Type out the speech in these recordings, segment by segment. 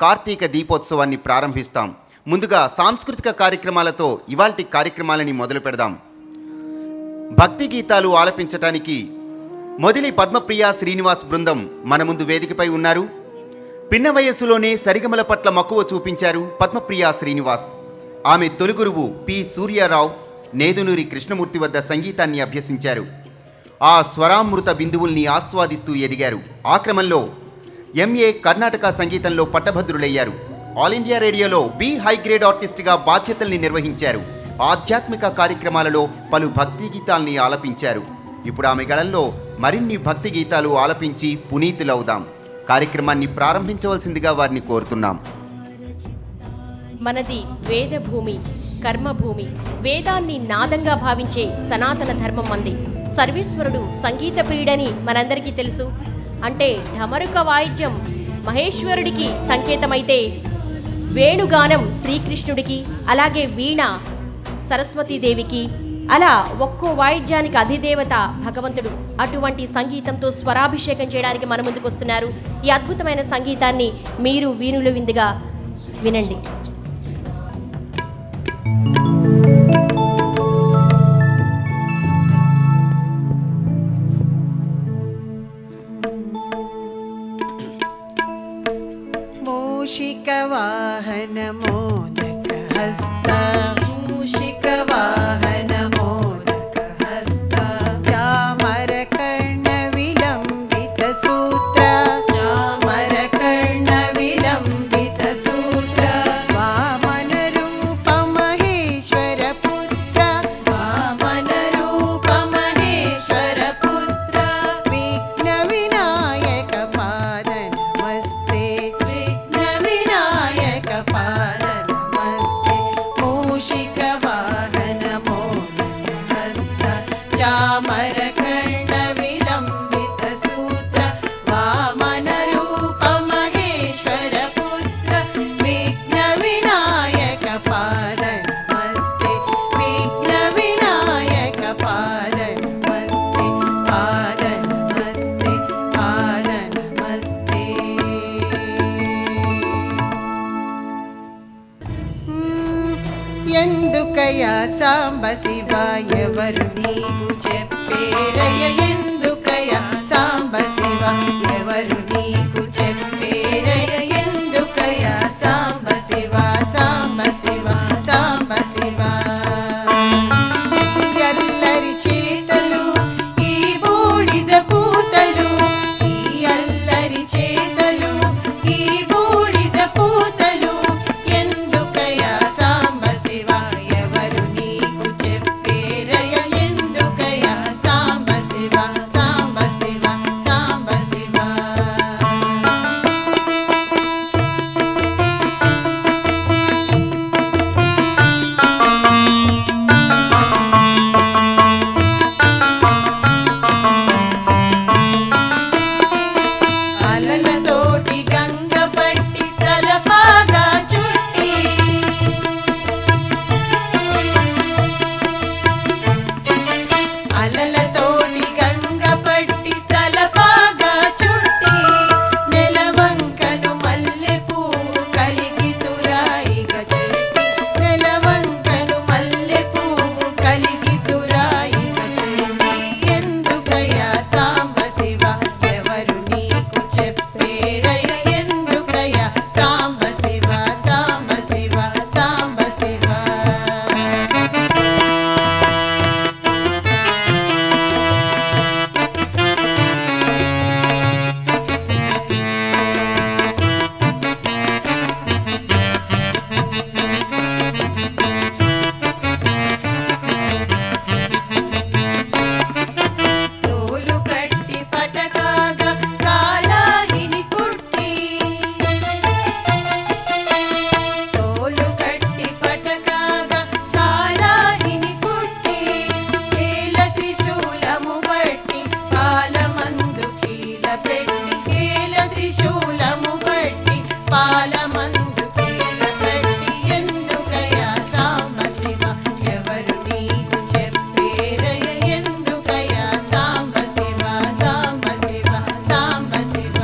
కార్తీక దీపోత్సవాన్ని ప్రారంభిస్తాం. ముందుగా సాంస్కృతిక కార్యక్రమాలతో ఇవాల్టి కార్యక్రమాలని మొదలు పెడదాం. భక్తి గీతాలు ఆలపించటానికి మొదలి పద్మప్రియ శ్రీనివాస్ బృందం మన ముందు వేదికపై ఉన్నారు. పిన్న వయస్సులోనే సరిగమల పట్ల మక్కువ చూపించారు పద్మప్రియ శ్రీనివాస్. ఆమె తొలి గురువు పి సూర్యారావు నేదునూరి కృష్ణమూర్తి వద్ద సంగీతాన్ని అభ్యసించారు. ఆ స్వరామృత బిందువుల్ని ఆస్వాదిస్తూ ఎదిగారు. ఆ క్రమంలో ఎంఏ కర్ణాటక సంగీతంలో పట్టభద్రులయ్యారు. ఆల్ ఇండియా రేడియోలో బి హై గ్రేడ్ ఆర్టిస్ట్గా బాధ్యతల్ని నిర్వహించారు. ఆధ్యాత్మిక కార్యక్రమాలలో పలు భక్తి గీతాల్ని ఆలపించారు. ఇప్పుడు ఆమె గళంలో మరిన్ని భక్తి గీతాలు ఆలపించి పునీతులవుదాం. కార్యక్రమాన్ని ప్రారంభించవలసిందిగా వారిని కోరుతున్నాం. మనది వేదభూమి, కర్మభూమి. వేదాన్ని నాదంగా భావించే సనాతన ధర్మం మంది. సర్వేశ్వరుడు సంగీత ప్రియుడని మనందరికీ తెలుసు. అంటే ఢమరుక వాయిద్యం మహేశ్వరుడికి సంకేతమైతే వేణుగానం శ్రీకృష్ణుడికి, అలాగే వీణ సరస్వతీదేవికి, అలా ఒక్కో వాయిద్యానికి అధిదేవత భగవంతుడు. అటువంటి సంగీతంతో స్వరాభిషేకం చేయడానికి మన ముందుకు వస్తున్నారు. ఈ అద్భుతమైన సంగీతాన్ని మీరు వీణుల విందుగా వినండి. మూషికవాహన మోదక హస్త, మూషికవాహన మోదక హస్త, చామర కర్ణ విలంబిత సూత్ర, చామర కర్ణ విలంబిత సూత్ర, వామన రూప మహేశ్వర పుత్ర, వామన రూప మహేశ్వర పుత్ర, విఘ్న వినాయక పాద నమస్తే, వినాయక పాద నమస్తే, మూషిక వాహన మోదక హస్త, చామర కర్ణ విలంబిత సూత్ర, వామన రూప మహేశ్వర పుత్ర, విఘ్న వినాయక పాద నమస్తే, విఘ్న వినాయక పాద నమస్తే, పాద నమస్తే, పాద నమస్తే. ఎందుకయ్యా సాంబ శివ ఎవరు నీకు చెప్పేరయ్య, ఎందుకయ్యా సాంబ శివ ఎవరు నీకు చెప్పేరయ్య, ఎందుకయ్యా సాంబ శివ, సాంబ శివ, సాంబ శివ. ఎల్లరి చేతలు ఈ బూడిద పూతలు, ఈ అల్లరి చేతలు ఈ బూడిద పూతలు, ఎందుకయ్యా సాంబ శివ ఎవరు నీకు చెప్పేరయ్య, ఎందుకయ్యా సాంబ శివ, సాంబ శివ, సాంబ శివ. అలలతోటి గంగ పట్టి తలపాగా చుట్టి, అలలతోటి గంగ పట్టి తలపాగా చుట్టి, నెలవంకను మల్లెపూ కలిగి తురాయిగ చుట్టి, నెలవంకను మల్లెపూ కలిగి తురాయిగ చుట్టి, ఎందుకయ్యా సాంబ శివ ఎవరు నీకు చెప్పేరయ్య, ఎందుకయ్యా సాంబ శివ, సాంబ శివ, సాంబ శివ. తోలు కట్టి పటకాగా కాలాగిని కుట్టి, తోలు కట్టి పటకాగా కాలాగిని కుట్టి, కీల త్రిశూలము బట్టి పాలమందు కీల పెట్టి, కీల త్రిశూలము బట్టి పాలమందు కీల పెట్టి, ఎందుకయ్యా సాంబ శివ ఎవరు నీకు చెప్పేరయ్య, ఎందుకయ్యా సాంబ శివ, సాంబ శివ, సాంబ శివ.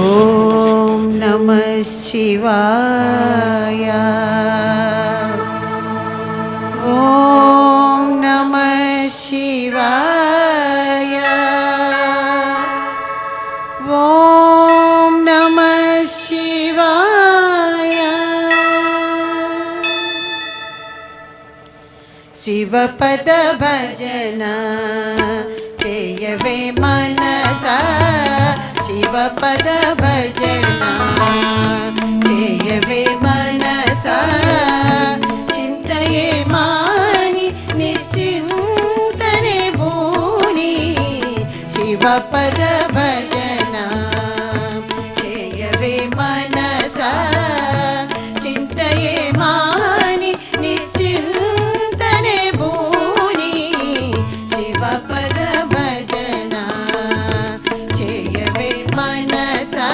ఓం నమః శివాయ. ఓం నమః శివాయ. ఓం నమః శివాయ. శివపద భజన చేయవే మనసా, శివపద భజన చేయవే మనసా, చింతయే మాని నిశ్చింతనే భూని, శివపద భజన చేయవే మనసా, చింతయే మాని నిశ్చింతనే భూని, శివపద భజన చేయవే మనసా.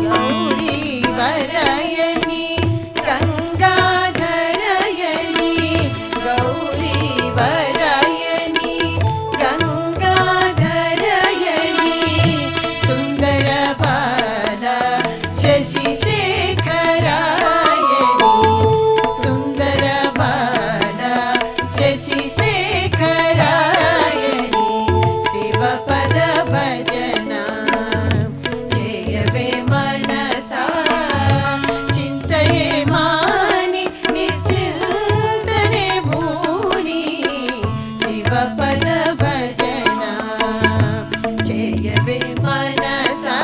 గౌరీ వరయని గంగాధరయని, గౌరీ వరయని గంగాధరయని, సుందర బాల శశిశేఖరాయని, సుందర బాల శశిశేఖరాయని, శివపద భజన చేయవే మనసా, చింతయే మాని నిశ్చింతనే భూని, శివపద భజన చేయవే మనసా.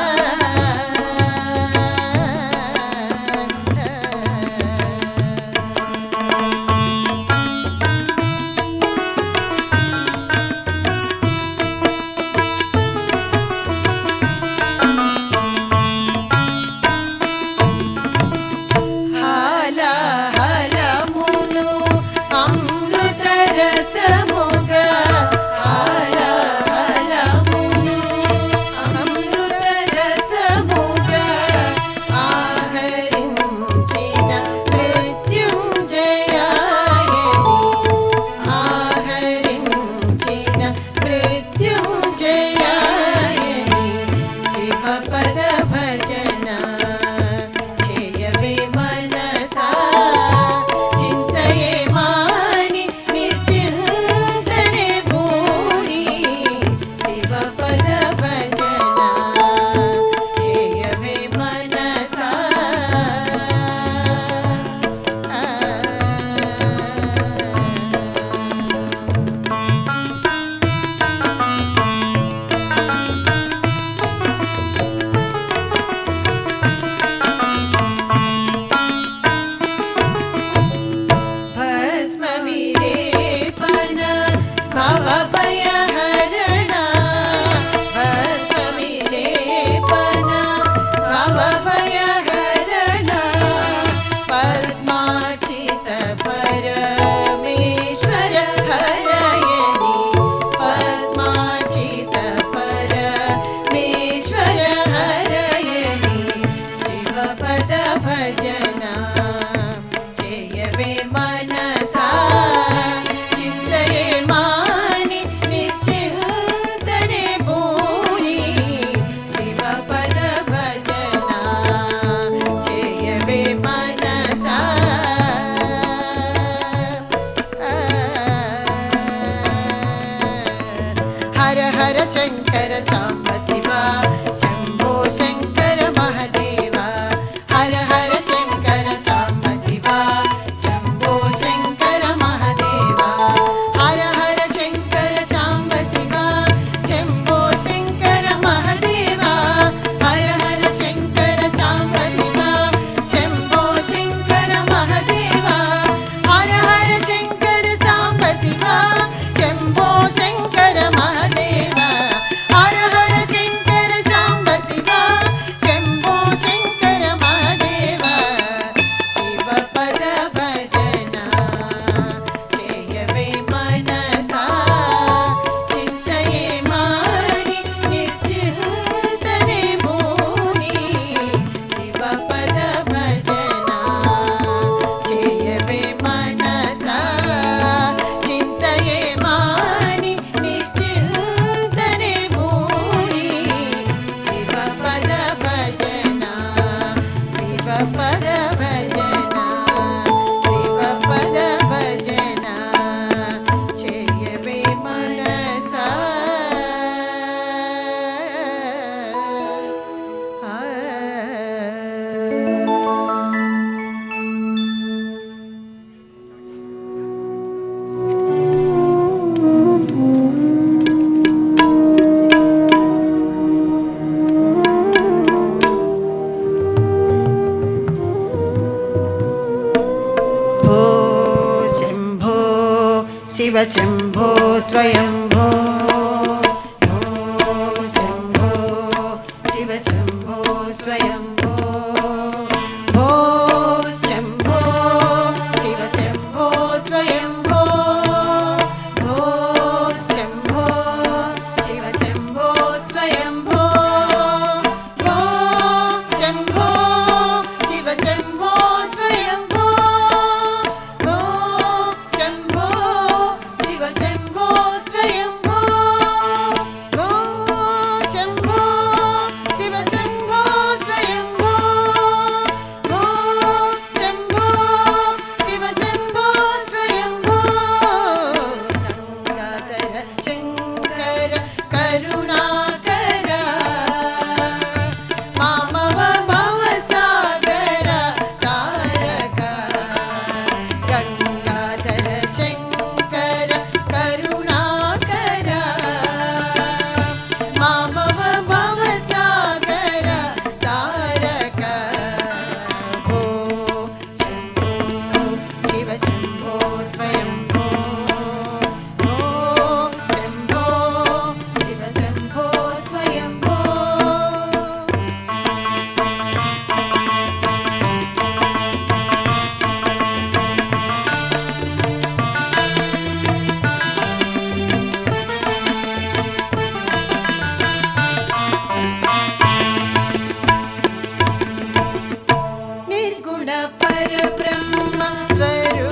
హాలాహలమును అమృత రసముగ, హాలాహలమును అమృత రసముగ, ఆహరించిన మృత్యుంజయాయని, ఆహరించిన మృత్యుంజయాయని, శివపద భజన చేయవే మనసా, చింతయే మాని నిశ్చింతనే భూని, శివపద భజన చేయవే మనసా. భస్మ విలేపన భవభయహరణ, భస్మ విలేపన భవభయహరణ, పద్మాచిత పరమేశ్వర హరయని, పద్మాచిత పరమేశ్వర హరయని, శివపద భజన చేయవే మనసా, చింతయే మాని నిశ్చింతనే భూని, శివపద భజన చేయవే మనసా. హర హర శంకర సాంబ శివ, శంభో శంకర మహదేవ, హర హర శంకర సాంబ శివ, శంభో శంకర మహదేవ, హర హర శంకర సాంబ శివ, శంభో శంకర మహదేవ, హర హర శంకర సాంబ శివ, శంభో శంకర మహదేవ, హర హర శంకర సాంబ శివ, శంభో శంకర మహదేవ, హర హర పద భజన శివ పద భజన చేయవే మనసా शिव शम्भो स्वयंभो शम्भो शिव शम्भो स्वयंभो शम्भो शिव शम्भो स्वयंभो शम्भो शिव शम्भो स्वयंभो शम्भो शिव शम्भो स्वयंभो शम्भो शिव शम्भो स्वयंभो शम्भो शिव शम्भो स्वयंभो शम्भो शिव शम्भो स्वयंभो गंगाधर शंकर करुणाकर मामव भवसागर तारक गंगाधर शंकर करुणाकर मामव भवसागर तारक भो शम्भो शिव शम्भो स्वयंभो शम्भो शिव शम्भो स्वयंभो निर्गुण परब्रह्म स्वरूप